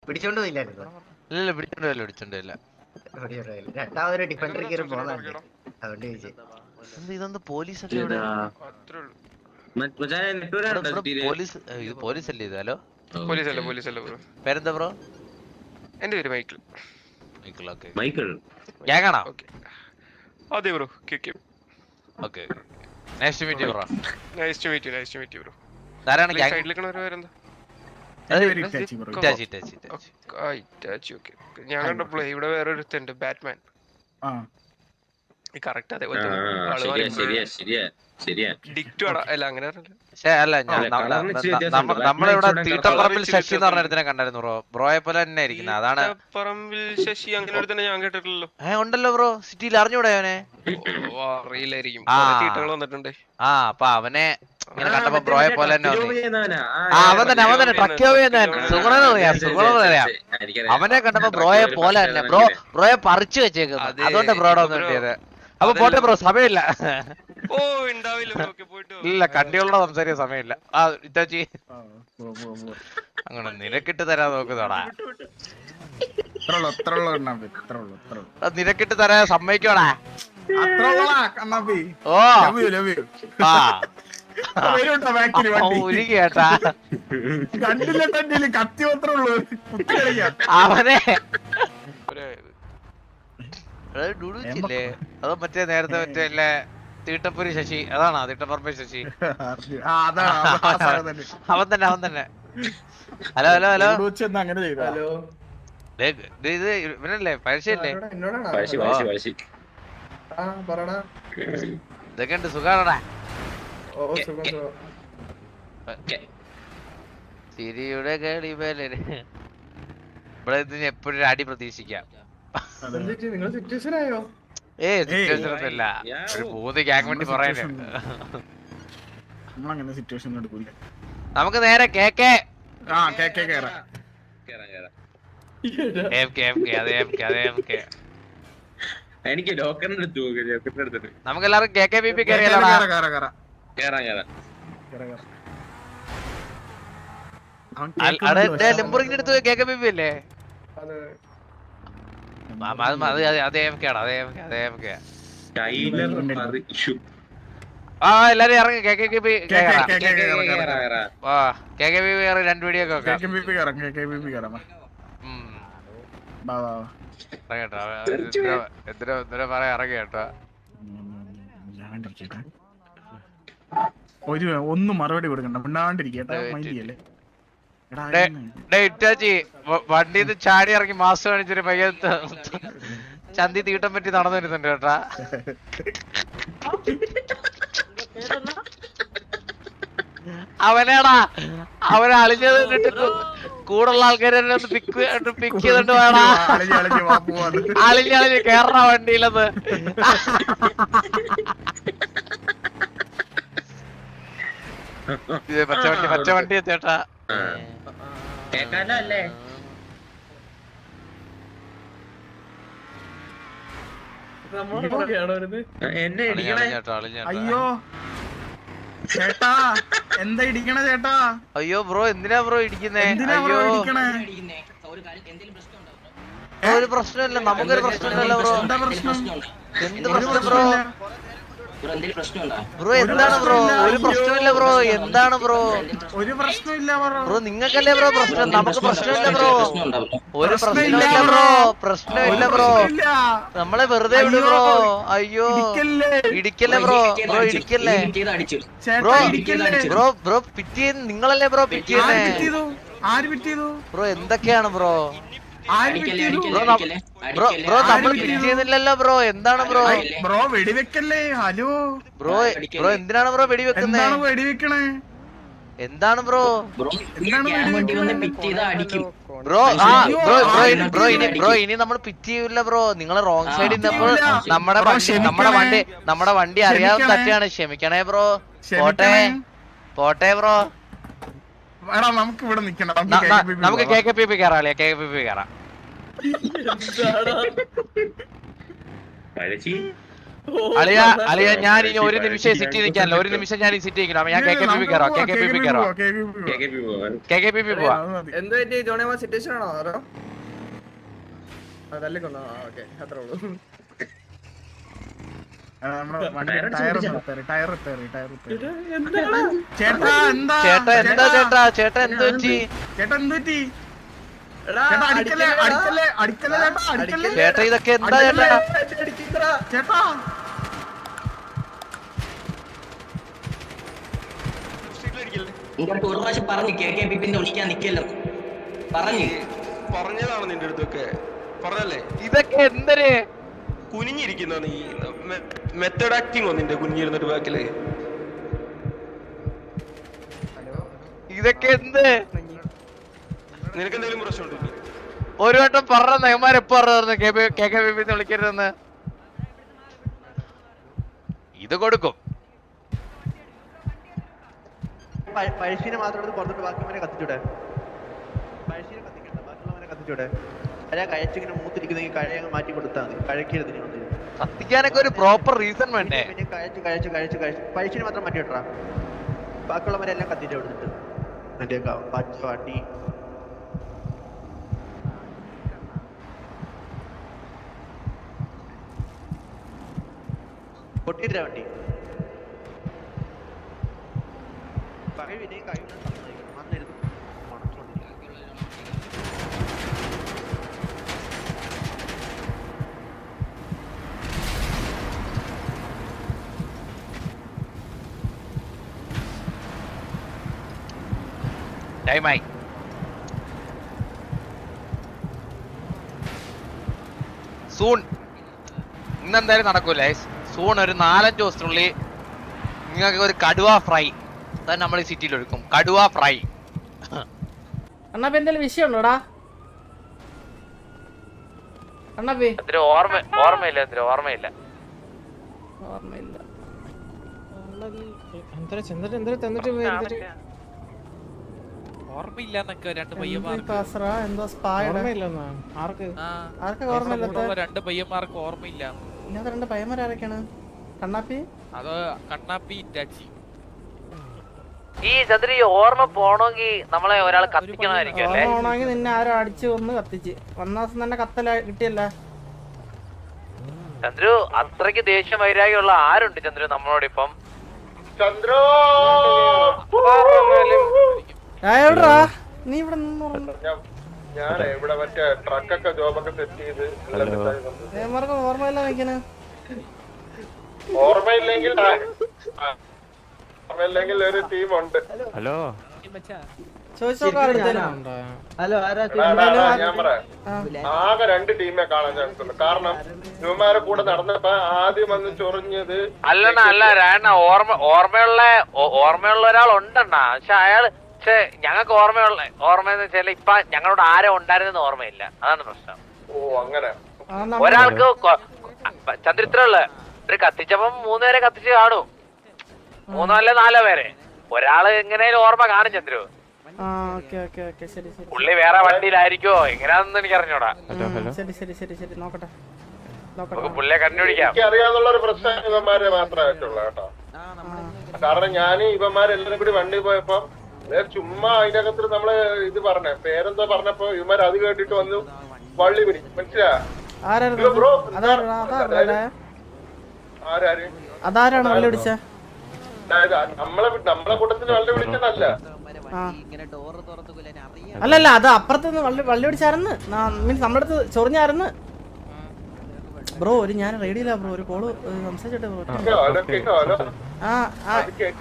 പിടിച്ചോണ്ട് പോയില്ലായിരുന്നു. ഇല്ല പിടിച്ചോണ്ടില്ല. രണ്ടാമതൊരു ഡിഫൻഡർ കയറി പോകുന്നുണ്ട്, അതുകൊണ്ട് ചോദിച്ചേ. ഇതെന്ത് പോലീസൊക്കെ ഇവിടെ? പോലീസല്ലേ ഇത്? ഹലോ, പോലീസല്ല ബ്രോ. പേരെന്താ ബ്രോ? എന്റെ പേര് മൈക്കിൾ. ഗ്യാങ്ങാണോ? അതെ bro. Okay, nice to meet you bro. Nice to meet you bro. ആരാണ് ഗ്യാങ്? സൈഡിലേക്കണ പേരെന്താ? ഞാൻ കണ്ടപ്പോഴേ ഇവിടെ വേറെ ഒരുത്തുണ്ട്, ബാറ്റ്മാൻ. കറക്റ്റ് അതെ അല്ല അങ്ങനെ നമ്മളിവിടെ തീട്ടപ്പറമ്പിൽ ശശി എന്ന് പറഞ്ഞ കണ്ടായിരുന്നു ബ്രോ. ബ്രോയെ പോലെ തന്നെ ഇരിക്കുന്നത്. അതാണ് പറമ്പിൽ ശശി. അങ്ങനെ തന്നെ ഞാൻ കേട്ടിട്ടില്ലല്ലോ. ഉണ്ടല്ലോ ബ്രോ, സിറ്റിയിൽ അറിഞ്ഞൂടെ അവനെ? അറിയില്ലായിരിക്കും, തീട്ടങ്ങൾ വന്നിട്ടുണ്ട്. അപ്പൊ അവനെ ഇങ്ങനെ കണ്ടപ്പോ ബ്രോയെ പോലെ തന്നെ അവൻ തന്നെ ട്രക്ക് സുഗുണറിയാം. അവനെ കണ്ടപ്പോ ബ്രോയെ പോലെ തന്നെ ബ്രോയെ പറിച്ചു വെച്ചേക്കുന്നത്. അതുകൊണ്ട് ബ്രോയുടെ ഒന്നും കിട്ടിയത്. അപ്പൊ പോട്ടെ ബ്രോ, സമയമില്ല. ഇല്ല, കണ്ടികളുടെ സംസാരിക്കാൻ സമയമില്ല. ഇറ്റാച്ചി അങ്ങനെ നിനക്കിട്ട് തരാൻ നോക്കുന്നോടാ. നിനക്കിട്ട് തരാൻ സമ്മതിക്കോടാ. ഓ ഉരുകേട്ടാ അവനെ ഡുഡുച്ചില്ലേ? അതോ മറ്റേ നേരത്തെ മറ്റേ തീട്ടപ്പുരി ശശി? അതാണോ തീട്ടപ്പറമ്പ് ശശി? അവൻ തന്നെ. ഹലോ ഇത് ഇവനല്ലേ? പഴശ്ശിയല്ലേ? ഇതൊക്കെയുണ്ട്, സുഖാണോടാ? സിരിയുടെ കളിമേലെ ഇവിടെ എപ്പോഴും അടി പ്രതീക്ഷിക്കാം. സിറ്റുവേഷൻ ഒന്നുമില്ല, ഒരു 3 ഗ്യാങ് വേണ്ടി പറയാന്. നമുക്ക് നേരെ കേക്ക് എനിക്ക് നമുക്കെല്ലാരും KKBP കയറിയാലോ? ലിംബുർഗിന്റെ അടുത്ത് KKBP അല്ലേ? എല്ലാരും ഇറങ്ങി KKBP കയറി 2 വീഡിയോ ഒക്കെ എന്തിനാ പറയാ ഇറങ്ങി കേട്ടോ. ഒന്നും മറുപടി കൊടുക്കണ്ട, മിണ്ടാണ്ടിരിക്കട്ടെ. ഇറ്റാച്ചി വണ്ടിന്ന് ചാടി ഇറങ്ങി മാസം കാണിച്ചൊരു പയ്യത്ത് ചന്തി തീട്ടം പറ്റി നടന്നു വരുന്നുണ്ട് കേട്ടാ. അവനേടാ, അവനെ അളിഞ്ഞത് കണ്ടിട്ട് കൂടുള്ള ആൾക്കാരെ പിക്ക് ചെയ്തിട്ട് വേണ അളിഞ്ഞ് കേറണ വണ്ടിയിലത്. പച്ച വണ്ടി എത്തിയേട്ടാ. അയ്യോ ചേട്ടാ, എന്താ ഇടിക്കണ ചേട്ടാ? അയ്യോ ബ്രോ, എന്തിനാ ബ്രോ ഇടിക്കുന്നേ? അയ്യോ ഒരു പ്രശ്നമില്ല, നമുക്കൊരു പ്രശ്നമില്ലല്ലോ ബ്രോ. എന്ത് പ്രശ്നം ബ്രോ? ബ്രോ എന്താണ് ബ്രോ? ഒരു പ്രശ്നമില്ല ബ്രോ. എന്താണ് ബ്രോ? ഒരു പ്രശ്നമില്ല ബ്രോ. നിങ്ങൾക്കല്ലേ ബ്രോ പ്രശ്നം, നമുക്ക് പ്രശ്നമില്ല ബ്രോ. ഒരു പ്രശ്നമില്ല ബ്രോ, പ്രശ്നമില്ല ബ്രോ. നമ്മളെ വെറുതെ വിട് ബ്രോ. അയ്യോ ഇടിക്കല്ലേ ബ്രോ. ബ്രോ ഇടിക്കല്ലേ ബ്രോ. പിറ്റിയ നിങ്ങളല്ലേ ബ്രോ പിറ്റിയെന്നേ? ബ്രോ എന്തൊക്കെയാണ് ബ്രോ? ബ്രോ നമ്മൾ പിറ്റിയെന്നില്ലല്ലോ ബ്രോ. എന്താണ് ബ്രോ? ബ്രോ വെടിവെക്കല്ലേ? ഹലോ ബ്രോ എന്തിനാണ് ബ്രോ വെടിവെക്കുന്നേ? എന്താണ് ബ്രോ? ബ്രോ ഇനി നമ്മൾ പിറ്റ് ചെയ്യൂല ബ്രോ. നിങ്ങള് റോങ് സൈഡിൽ നിന്നപ്പോൾ നമ്മുടെ വണ്ടി അറിയാതെ തന്നെയാണ്. ക്ഷമിക്കണേ ബ്രോ. പോട്ടെ ബ്രോ. നമുക്ക് KKBP കയറാം. KKBP കയറാം. അളിയ ഞാൻ ഇനി ഒരു നിമിഷം സിറ്റി നിൽക്കാനല്ലോ, ഒരു നിമിഷം ഞാൻ ഈ സിറ്റി നിൽക്കണം. ഞാൻ KKPP കയറാം, KKPP പോവാ. എന്ത് പറ്റി ജോണിയമ്മ സിറ്റുവേഷൻ ആണോ അതോ തല്ലിക്കൊന്നോ? ഓക്കെ അത്രേ ഉള്ളൂ. ചേട്ടാ എന്താ ചേട്ടാ എന്ത് പറ്റി? ചേട്ടാ ഇതൊക്കെ എന്താ ചേട്ടാ? ഇങ്ങോട്ട് ഒരു പ്രാവശ്യം പറഞ്ഞു KKPP വിളിക്കാൻ നിക്കല്ലോ പറഞ്ഞതാണ് നിന്റെ അടുത്തൊക്കെ പറഞ്ഞല്ലേ. ഇതൊക്കെ എന്തിന് കുനിഞ്ഞിരിക്കുന്ന നീ മെത്തഡ് ആക്ടിങ് നിന്റെ കുനിഞ്ഞിരുന്നിട്ട് ബാക്കില് ഇതൊക്കെ എന്ത്? നിനക്ക് എന്തെങ്കിലും പ്രശ്നമുണ്ടോ? ഒരു വട്ടം പറഞ്ഞ നയന്മാരെപ്പോ പറഞ്ഞു KKPP വിളിക്കരുതെന്ന്. ഇത് കൊടുക്കും. പഴശ്ശിനെ മാത്രം പുറത്തോട്ട് ബാക്കിയവനെ കത്തിച്ചൂടെ? പഴശ്ശിനെ കത്തിക്കണ്ട, ബാക്കിയുള്ളവനെ കത്തിച്ചൂടെ? അല്ല കഴിച്ചിങ്ങനെ മൂത്തിരിക്കുന്നെങ്കിൽ കഴ അങ്ങ് മാറ്റി കൊടുത്താൽ മതി. കഴക്കരുത് കത്തിക്കാനൊക്കെ ഒരു പ്രോപ്പർ റീസൺ വേണ്ടേ? പിന്നെ കഴിച്ച് പഴശ്ശിനെ മാത്രം മാറ്റി വിട്ടാ, ബാക്കിയുള്ളവരെല്ലാം കത്തിട്ട് കൊടുത്തിട്ട് മറ്റേ പച്ച വണ്ടി പൊട്ടിയിട്ടില്ല വണ്ടി. ടൈമായി. സൂൺ ഇന്നെന്തായാലും നടക്കൂല. സൂൺ ഒരു 4-5 ദിവസത്തിനുള്ളിൽ നിങ്ങൾക്ക് ഒരു കടുവ ഫ്രൈ തന്നെ നമ്മൾ ഈ സിറ്റിയിൽ ഒഴുക്കും. കടുവ ഫ്രൈ. അണ്ണാപ്പി എന്തെങ്കിലും വിഷയമുണ്ടോടാ? അണ്ണാപ്പി ഓർമ്മയില്ല. ഓർമ്മയില്ലെന്നൊക്കെ രണ്ട് പയ്യന്മാർക്ക് രണ്ട് പയ്യന്മാർക്ക് ഓർമ്മയില്ല. രണ്ട് പയ്യന്മാരൊക്കെയാണ് കണ്ണാപ്പി. അത് കണ്ണാപ്പി ഇറ്റാച്ചി. ഈ ചന്ദ്ര ഓർമ്മ പോണെങ്കിൽ നമ്മളെ ഒരാൾ കത്തിക്കണമായിരിക്കും അല്ലേ? പോണെങ്കിൽ നിന്നെ ആരോ അടിച്ചു ഒന്ന് കത്തിച്ച് ഒന്നാം ദിവസം തന്നെ കത്തല കിട്ടിയല്ല. ചന്ദ്രു അത്രയ്ക്ക് ദേഷ്യം വൈരാഗ്യമുള്ള ആരുണ്ട് ചന്ദ്രു നമ്മളോടിപ്പം? ചന്ദ്രു എവിടാ നീ ഇവിടെ നിന്ന്? ഞാൻ ഇവിടെ മറ്റേ ട്രക്കൊക്കെ ജോബൊക്കെ സെറ്റ് ചെയ്ത് ഓർമ്മയില്ല നിൽക്കണ. ഓർമ്മയില്ലെങ്കിൽ ഒരു ടീമുണ്ട്. ഹലോ ഞാൻ പറയാം, ആകെ 2 ടീമെ കാണാൻ ചാൻസ് ഉണ്ട്. കാരണം ഇവന്മാരെ കൂടെ നടന്നപ്പോ ആദ്യം വന്ന് ചൊറിഞ്ഞത് അല്ല ഓർമ്മയുള്ള ഒരാൾ ഉണ്ടെണ്ണ. പക്ഷെ അയാള് ഞങ്ങൾക്ക് ഓർമ്മയെന്ന് വെച്ചാൽ ഇപ്പൊ ഞങ്ങളോട് ആരോ ഉണ്ടായിരുന്നെന്ന് ഓർമ്മയില്ല. അതാണ് പ്രശ്നം. ഓ അങ്ങനെ ഒരാൾക്ക് ചന്ദ്രിത്രമുള്ള ഒരു കത്തിച്ചപ്പം 3 പേരെ കത്തിച്ച് കാണൂ. 3 അല്ലെ 4 പേരെ. ഒരാള് എങ്ങനെയാലും ഓർമ്മ കാണും ചന്ദ്രു. പുള്ളി വേറെ വണ്ടിയിലായിരിക്കോ എങ്ങനെയാണെന്ന് എനിക്ക് അറിഞ്ഞൂടാ. പുള്ളിയെ കണ്ടുപിടിക്കാം. എനിക്ക് അറിയാന്നുള്ള ഒരു പ്രശ്നം ഇവന്മാരെ മാത്രമായിട്ടുള്ള കേട്ടോ. കാരണം ഞാൻ ഇവന്മാരെല്ലാരും കൂടി വണ്ടി പോയപ്പോ ചുമ്മാ അതിനകത്ത് നമ്മള് ഇത് പറഞ്ഞ പേരെന്തോ പറഞ്ഞപ്പോ ഇവന്മാർ അത് കേട്ടിട്ട് വന്നു വള്ളി പിടിക്കും. മനസ്സിലാ? അതാരാണ് വള്ളി പിടിച്ച? നമ്മളെ കൂട്ടത്തിന് വള്ളി പിടിച്ചതല്ല. അല്ലല്ല അത് അപ്പുറത്തുനിന്ന് വള്ളി പിടിച്ചായിരുന്നു. മീൻസ് നമ്മുടെ അടുത്ത് ചൊറിഞ്ഞായിരുന്നു ബ്രോ. ഞാൻ റേഡിയോയിലാ ബ്രോ, ഒരു കോള് സംസാരിച്ചോട്ടെ ബ്രോ.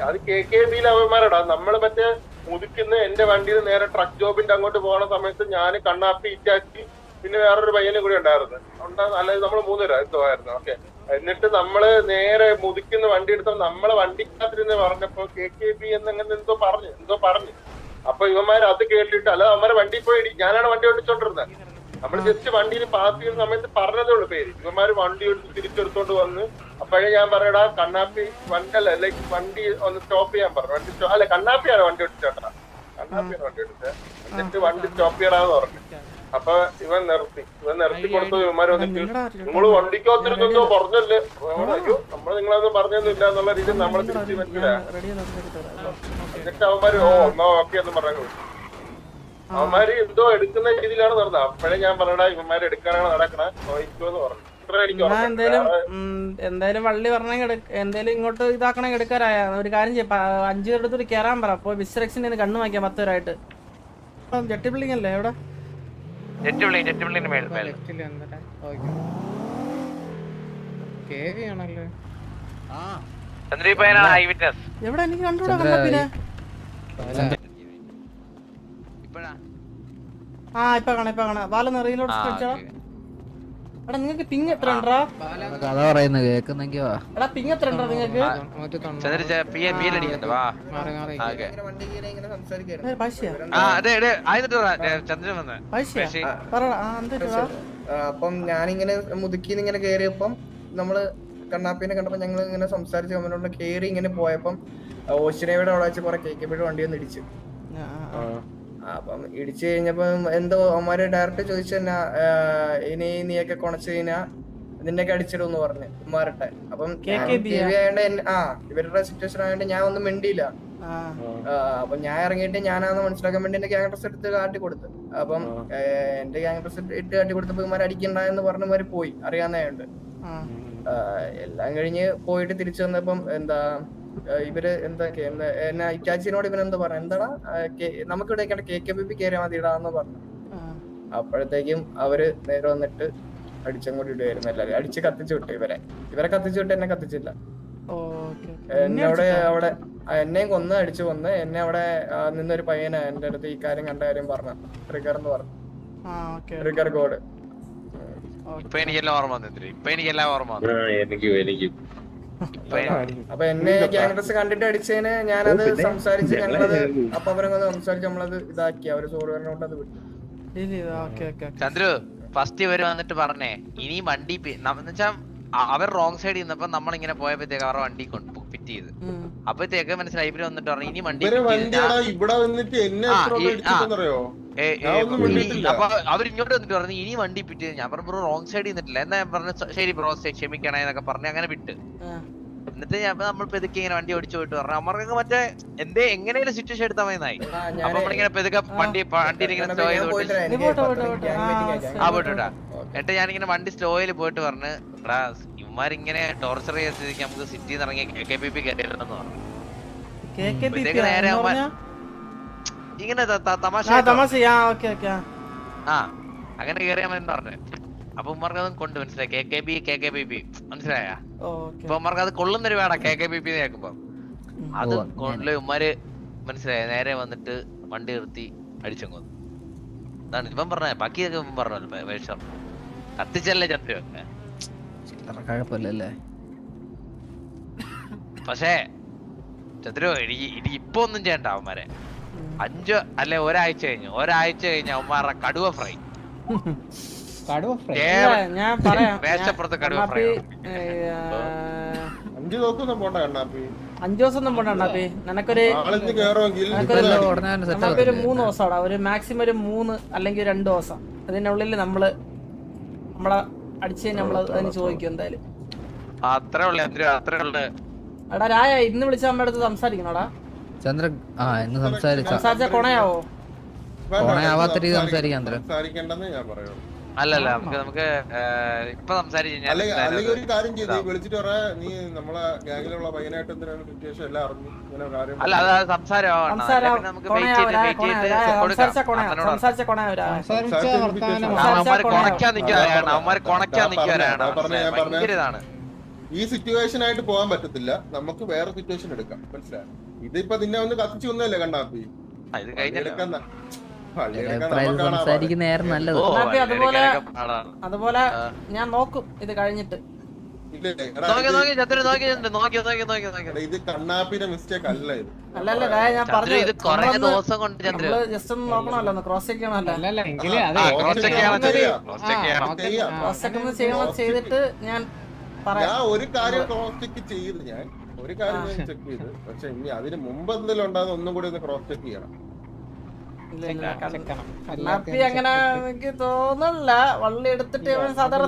അത് KKBയിലെ അവന്മാരടാ. നമ്മള് മറ്റേ മുതിക്കുന്ന എന്റെ വണ്ടിയിൽ നേരെ ട്രക്ക് ജോബിന്റെ അങ്ങോട്ട് പോകുന്ന സമയത്ത് ഞാൻ കണ്ണാപ്പി ഇറ്റാച്ചി പിന്നെ വേറൊരു പയ്യനും കൂടി ഉണ്ടായിരുന്നു. അല്ലാതെ നമ്മള് 3 പേരാ എത്തുമായിരുന്നു. ഓക്കെ, എന്നിട്ട് നമ്മള് നേരെ മുതിക്കുന്ന വണ്ടി എടുത്തപ്പോ നമ്മളെ വണ്ടിക്കകത്തിരുന്ന് പറഞ്ഞപ്പോ KKB എന്നങ്ങനെ എന്തോ പറഞ്ഞു. അപ്പൊ ഇവന്മാര് അത് കേട്ടിട്ട് അല്ലാതെ അവന്മാരെ വണ്ടി പോയി ഞാനാണ് വണ്ടി ഓടിച്ചോണ്ടിരുന്നത്. നമ്മൾ ജസ്റ്റ് വണ്ടിയിൽ പാസ് ചെയ്യുന്ന സമയത്ത് പറഞ്ഞതേ ഉള്ളു പേര്. ഇവന്മാര് വണ്ടി എടുത്ത് തിരിച്ചെടുത്തോണ്ട് വന്ന് അപ്പോഴേ ഞാൻ പറയടാ കണ്ണാപ്പി വണ്ടി ഒന്ന് സ്റ്റോപ്പ് ചെയ്യാൻ പറഞ്ഞു. കണ്ണാപ്പിയാണ് വണ്ടി ഓടിച്ചോട്ടാ. കണ്ണാപ്പിയാണ് വണ്ടി ഓടിച്ചത്. എന്നിട്ട് വണ്ടി സ്റ്റോപ്പ് ചെയ്യടാന്ന് പറഞ്ഞു. അപ്പൊ ഇവൻ നിർത്തി കൊടുത്തു. ഇവന്മാര് വന്നിട്ട് നിങ്ങള് വണ്ടിക്കകത്തിരുന്നെന്തോ പറഞ്ഞല്ലേ, അയ്യോ നമ്മള് നിങ്ങളൊന്നും പറഞ്ഞൊന്നുമില്ല എന്നുള്ള രീതിയിൽ നമ്മളെ തിരിച്ച് മനസ്സിലായി. എന്നിട്ട് അവന്മാര് എന്നാ ഓക്കെ എന്ന് പറഞ്ഞു. അവന്മാര് എന്തോ എടുക്കുന്ന രീതിയിലാണ് നടന്നത്. അപ്പോഴേ ഞാൻ പറഞ്ഞടാ ഇവന്മാര് എടുക്കാനാണ് നടക്കണേ നോയിക്കോന്ന് പറഞ്ഞു. എന്തായാലും വള്ളി പറഞ്ഞെങ്കിൽ എന്തായാലും ഇങ്ങോട്ട് ഇതാക്കണമെങ്കിൽ എടുക്കാറായ ഒരു കാര്യം ചെയ്യാം. 5 എടുത്തൊരു കയറാൻ പറ. അപ്പൊ ബിസ്റെക്സിന് കണ്ണു വാങ്ങിക്കാം 10 പേരായിട്ട്. ജെട്ടി ബിൽഡിംഗ് അല്ലേ എവിടെ? എവിടെ എനിക്ക് കണ്ടുകൂടാ കണ്ണപ്പിനെ. ആ ഇപ്പൊ കാണാ ബാലൊന്ന് റീലോഡ് സ്ട്രെച്ചാ. എടാ നിങ്ങക്ക് പിങ് എത്ര ഉണ്ടോ? കഥ പറയുന്നത് കേക്കുന്നെങ്കി വാ. എടാ പിങ് എത്ര ഉണ്ടോ നിങ്ങക്ക്? അപ്പം ഞാനിങ്ങനെ മുതുക്കിന്ന് ഇങ്ങനെ കേറിയപ്പം നമ്മള് കണ്ണാപ്പിനെ കണ്ടപ്പോ ഞങ്ങൾ ഇങ്ങനെ സംസാരിച്ച് അവനോട് കേറി ഇങ്ങനെ പോയപ്പം ഓശിനയുടെ അവിടെ വെച്ച് കുറെ കേക്കപ്പിയുടെ വണ്ടി ഒന്ന് ഇടിച്ചു. അപ്പം ഇടിച്ചു കഴിഞ്ഞപ്പം എന്തോ അവന്മാര് ഡയറക്റ്റ് ചോദിച്ചെന്നാ ഇനി നീയൊക്കെ കൊണച്ചു കഴിഞ്ഞാ നിന്നെയൊക്കെ അടിച്ചിടുന്ന് പറഞ്ഞു ഉമ്മാരട്ടെ. അപ്പം ഇവരുടെ സിറ്റുവേഷൻ ആയതുകൊണ്ട് ഞാൻ ഒന്നും മിണ്ടിയില്ല. അപ്പൊ ഞാൻ ഇറങ്ങിയിട്ട് ഞാനാന്ന് മനസ്സിലാക്കാൻ വേണ്ടി എന്റെ ഗ്യാങ് ഡ്രസ് എടുത്ത് കാട്ടി കൊടുത്തു. അപ്പം എന്റെ ഗ്യാങ് ഡ്രസ് ഇട്ട് കാട്ടി കൊടുത്തപ്പോ ഇവന്മാർ അടിക്കണ്ടെന്ന് പറഞ്ഞവര് പോയി അറിയാവുന്നതുകൊണ്ട്. എല്ലാം കഴിഞ്ഞ് പോയിട്ട് തിരിച്ചു വന്നപ്പം എന്താ ഇവര് എന്താ ഇറ്റാച്ചിനോട് ഇവനെന്താ പറഞ്ഞു, എന്താടാ നമുക്കിവിടെ KKPP കയറിയാൽ മതി ഇടാന്ന് പറഞ്ഞു. അപ്പോഴത്തേക്കും അവര് നേരെ വന്നിട്ട് അടിച്ചങ്ങോട്ട് ഇടുവായിരുന്നു. എല്ലാരും അടിച്ച് കത്തിച്ചു വിട്ടു. ഇവരെ കത്തിച്ചു വിട്ട് എന്നെ കത്തിച്ചില്ല. അവിടെ എന്നെയും അടിച്ചു കൊന്ന് എന്നെ അവിടെ നിന്നൊരു പയ്യനാ എന്റെ അടുത്ത് ഈ കാര്യം കണ്ട കാര്യം പറഞ്ഞു. ട്രിഗർ എന്ന് പറഞ്ഞു. Trigger code. അപ്പൊ എന്നെ ഗ്യാങ് ഡ്രസ് കണ്ടിട്ട് അടിച്ചതിന് ഞാനത് സംസാരിച്ച് ഞങ്ങളത് അപ്പൊ അവരൊക്കെ സംസാരിച്ച് നമ്മളത് ഇതാക്കി. അവര് സോറി പറഞ്ഞോണ്ട് അത് വിട്ടു. ചന്ദ്രു ഫസ്റ്റ് ഇവര് വന്നിട്ട് പറഞ്ഞേ ഇനി വണ്ടി എന്നുവെച്ചാ അവർ റോങ് സൈഡിൽ നിന്നപ്പോ നമ്മളിങ്ങനെ പോയപ്പോഴത്തേക്ക് അവരുടെ വണ്ടി ഫിറ്റ് ചെയ്ത് അപ്പഴത്തേക്ക് മനസ്സിലായി. ഇവര് വന്നിട്ട് പറഞ്ഞു ഇനി വണ്ടി അപ്പൊ അവരിങ്ങോട്ട് വന്നിട്ട് പറഞ്ഞു ഇനി വണ്ടി ഫിറ്റ് ചെയ്ത്. ഞാൻ പറഞ്ഞു ബ്രോ റോങ് സൈഡിൽ നിന്നിട്ടില്ല എന്നാ ഞാൻ പറഞ്ഞു ശരി ബ്രോ ക്ഷമിക്കണേ എന്നൊക്കെ പറഞ്ഞു അങ്ങനെ വിട്ട്. എന്നിട്ട് നമ്മൾ പെതുക്കെ ഇങ്ങനെ വണ്ടി ഓടിച്ചു പോയിട്ട് പറഞ്ഞു അമ്മർക്ക് മറ്റേ എങ്ങനെയാണ് സിറ്റുവേഷൻ എടുത്താൽ മതിയായി. അപ്പൊ നമ്മളിങ്ങനെ പെതുക്കെ വണ്ടിയിൽ ഇങ്ങനെ സ്ലോ ചെയ്ത് പോയിട്ടാ. എന്നിട്ട് ഞാനിങ്ങനെ വണ്ടി സ്ലോയിൽ പോയിട്ട് പറഞ്ഞു എടാ ഇവന്മാരിങ്ങനെ ടോർച്ചർ ചെയ്ത സ്ഥിതിക്ക് നമുക്ക് സിറ്റിന്ന് ഇറങ്ങി KKPP കയറിയില്ലെന്ന് പറഞ്ഞു. നേരെ ഇങ്ങനെ തമാശ അങ്ങനെ കയറിയാമെന്ന് പറഞ്ഞു. അപ്പൊ ഉമ്മാർക്ക് അതും കൊണ്ട് മനസ്സിലായി KKPP മനസ്സിലായ. അപ്പൊ ഉമ്മാർക്ക് അത് കൊള്ളുന്നൊരു വേണം KKPP കേൾക്കുമ്പോ. അത് കൊണ്ട് ഉമ്മാര് മനസ്സിലായ നേരെ വന്നിട്ട് വണ്ടി നിർത്തി അടിച്ചങ്ങ്. അതാണ് ഇവൻ പറഞ്ഞ ബാക്കിയൊക്കെ ഇവൻ പറഞ്ഞല്ലോ വേഷം കത്തിച്ചല്ലേ ചന്ദ്ര. പക്ഷേ ചന്ദ്രു ഇനി ഇപ്പൊ ഒന്നും ചെയ്യണ്ട അവന്മാരെ. 5 അല്ലെ ഒരാഴ്ച കഴിഞ്ഞ് അവന്മാരുടെ കടുവ ഫ്രൈ ഞാൻ പറയാം. മേശപ്പുറത്ത് കടുവ ഫ്രൈ 5 ദിവസം പോണ്ട കണ്ണാപ്പി. 5 ദിവസം ഒന്നും പോണ്ട കണ്ണാപ്പി. നിനക്കൊരു 3 ദിവസം ഒരു മാക്സിമം ഒരു 3 അല്ലെങ്കിൽ 2 ദിവസം അതിനുള്ളിൽ നമ്മളെ അടിച്ച് നമ്മള് അതിന് ചോദിക്കും എന്തായാലും. എടാ രായ ഇന്ന് വിളിച്ച അമ്മ അടുത്ത് സംസാരിക്കണോടാ ചന്ദ്ര. ഇന്ന് സംസാരിച്ച കൊണയാവോ? കൊണയാവാത്ത രീതി സംസാരിക്കാൻ ഞാൻ പറയുള്ളൂ. അല്ലല്ല നമുക്ക് ഇപ്പൊ അല്ലെങ്കിൽ ഒരു കാര്യം ചെയ്ത് വിളിച്ചിട്ട് പറയാ നീ നമ്മളെ ഗാങ്ങിലുള്ള പയ്യനായിട്ട് എന്തിനാണ് സിറ്റുവേഷൻ എല്ലാം അറിഞ്ഞു ഇങ്ങനെ കാര്യം. അല്ല അത് സംസാരം ഈ സിറ്റുവേഷൻ ആയിട്ട് പോകാൻ പറ്റത്തില്ല. നമുക്ക് വേറെ സിറ്റുവേഷൻ എടുക്കാം. മനസ്സിലായോ? ഇതിപ്പോ നിന്നെ ഒന്ന് കത്തിച്ചു ഒന്നല്ലേ കണ്ണാപ്പി. അതുപോലെ ഞാൻ നോക്കും ഇത് കഴിഞ്ഞിട്ട്. ഇത് കണ്ണാപ്പിന്റെ മിസ്റ്റേക്ക് അല്ല. ഇത് അല്ലല്ല ഞാൻ പറഞ്ഞു ജസ്റ്റ് ഒന്ന് നോക്കണമല്ലോ, ക്രോസ് ചെക്ക് ചെയ്യണമല്ലോ. ചെയ്തിട്ട് ഞാൻ ഒരു കാര്യം ക്രോസ് ചെക്ക് ചെയ്ത് ഞാൻ ചെക്ക് ചെയ്ത്. പക്ഷെ ഇനി അതിന് മുമ്പ് എന്തെങ്കിലും ഉണ്ടാകുന്ന ഒന്നും കൂടി ഒന്ന് ക്രോസ് ചെക്ക് ചെയ്യണം. കണ്ണാപ്പി അങ്ങനെ എനിക്ക് തോന്നില്ല. വള്ളി എടുത്തിട്ട് ഇവൻ സാധാരണ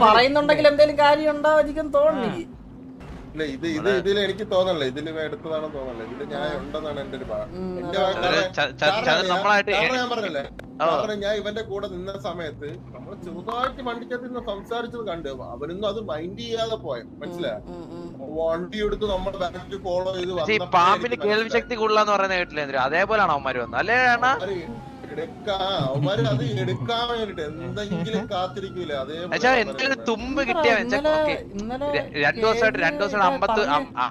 പറയുന്നുണ്ടെങ്കിൽ എന്തെങ്കിലും കാര്യം ഉണ്ടാവും തോന്നി. ഇല്ല ഇതിൽ എനിക്ക് തോന്നല്ല, ഇതില് എടുത്തതാണെന്ന് തോന്നല്ല, ഇതില് ഞാൻ ഉണ്ടെന്നാണ് എന്റെ ഒരു ഞാൻ പറഞ്ഞല്ലേ. കാരണം ഞാൻ ഇവന്റെ കൂടെ നിന്ന സമയത്ത് നമ്മൾ ചെറുതായിട്ട് വണ്ടിക്കകത്ത് നിന്ന് സംസാരിച്ചത് കണ്ട് അവനൊന്നും അത് മൈൻഡ് ചെയ്യാതെ പോയ മനസ്സിലായോ. വണ്ടി എടുത്ത് നമ്മുടെ ബാക്കിൽ ഫോളോ ചെയ്ത് പാമ്പിന് കേൾവി ശക്തി കൂടുതലാന്ന് പറയുന്നത് കേട്ടില്ല, അതേപോലെയാണ് അവന്മാര് വന്നത് അല്ലേ? അവന്മാര് അത് എടുക്കാൻ വേണ്ടിട്ട് എന്തെങ്കിലും കാത്തിരിക്കൂല. എന്തെങ്കിലും തുമ്പ് കിട്ടിയ 2 ദിവസമായിട്ട്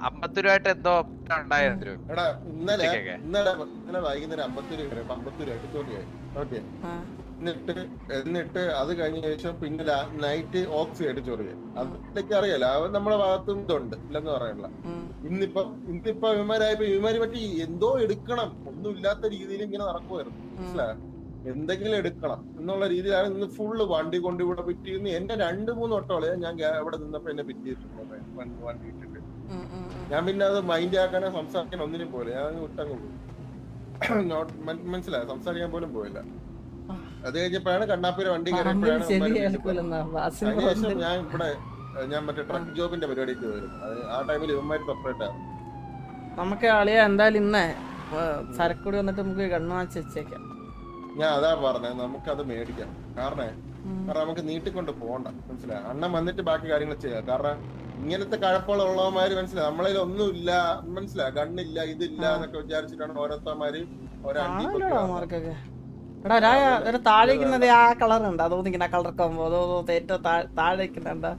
50 രൂപയായിട്ട് എന്തോ ഉണ്ടായിരുന്നു. എടാ ഇന്നലെ വൈകുന്നേരം 50 രൂപ എടുത്തോണ്ടിയായി. ഓക്കെ, എന്നിട്ട് അത് കഴിഞ്ഞ ശേഷം പിന്നെ നൈറ്റ് ഓക്സി ആയിട്ട് ചൊറിയായി. അതൊക്കെ അറിയാലോ, അവൻ നമ്മളെ ഭാഗത്തും ഇതുണ്ട് ഇല്ലെന്ന് പറയണില്ല. ഇന്നിപ്പോ ഇവന്മാരായപ്പോ ഇവന്മാര് പറ്റി എന്തോ എടുക്കണം, ഒന്നും ഇല്ലാത്ത രീതിയിൽ ഇങ്ങനെ നടക്കുമായിരുന്നു മനസ്സിലായോ. എന്തെങ്കിലും എടുക്കണം എന്നുള്ള രീതിയിലാണ് ഇന്ന് ഫുള്ള് വണ്ടി കൊണ്ട് ഇവിടെ പിറ്റിന്ന്. എന്റെ 2-3 വട്ടോളെ ഞാൻ ഇവിടെ നിന്നപ്പോ എന്നെ പിറ്റിയിട്ടുണ്ട് വണ്ടി ഇട്ടിട്ട്. ഞാൻ പിന്നെ അത് മൈൻഡ് ആക്കാനോ സംസാരിക്കാൻ ഒന്നിനും പോയില്ല, ഞാൻ വിട്ടങ്ങ് പോയി. മനസ്സിലായോ, സംസാരിക്കാൻ പോലും പോയില്ല. അത് കഴിഞ്ഞപ്പോഴാണ് കണ്ണാപ്പിയുടെ വണ്ടി കയറിയപ്പോഴാണ് അതിനുശേഷം ഞാൻ മറ്റേ ട്രക്ക് ജോബിന്റെ പരിപാടിക്ക് വരും. ആ ടൈമിൽ ഇവന്മാര് സെപ്പറേറ്റ് ആണ്. നമുക്ക് അളിയാ എന്തായാലും ഇന്ന് സരക്കൂടി വന്നിട്ട് നമുക്ക് കണ്ണുവാച്ച് വെച്ചേക്കാം. ഞാൻ അതാ പറഞ്ഞത്, നമുക്കത് മേടിക്കാം. കാരണം നമുക്ക് നീട്ടിക്കൊണ്ട് പോകണ്ട മനസ്സിലായി. അണ്ണൻ വന്നിട്ട് ബാക്കി കാര്യങ്ങൾ ചെയ്യാം. കാരണം ഇങ്ങനത്തെ കഴപ്പമുള്ളവന്മാര് മനസ്സിലായി നമ്മളതിൽ ഒന്നുമില്ല മനസ്സിലായി, ഗണ്ണില്ല ഇതില്ല എന്നൊക്കെ വിചാരിച്ചിട്ടാണ് ഓരോരുത്തന്മാര് എടാ താഴേക്കുന്നത് ആ കളർ ഉണ്ട്, അതോ നിൽക്കുന്ന കളർ കോമ്പോ അതോ ഏറ്റവും താഴേക്കുന്നുണ്ടോ?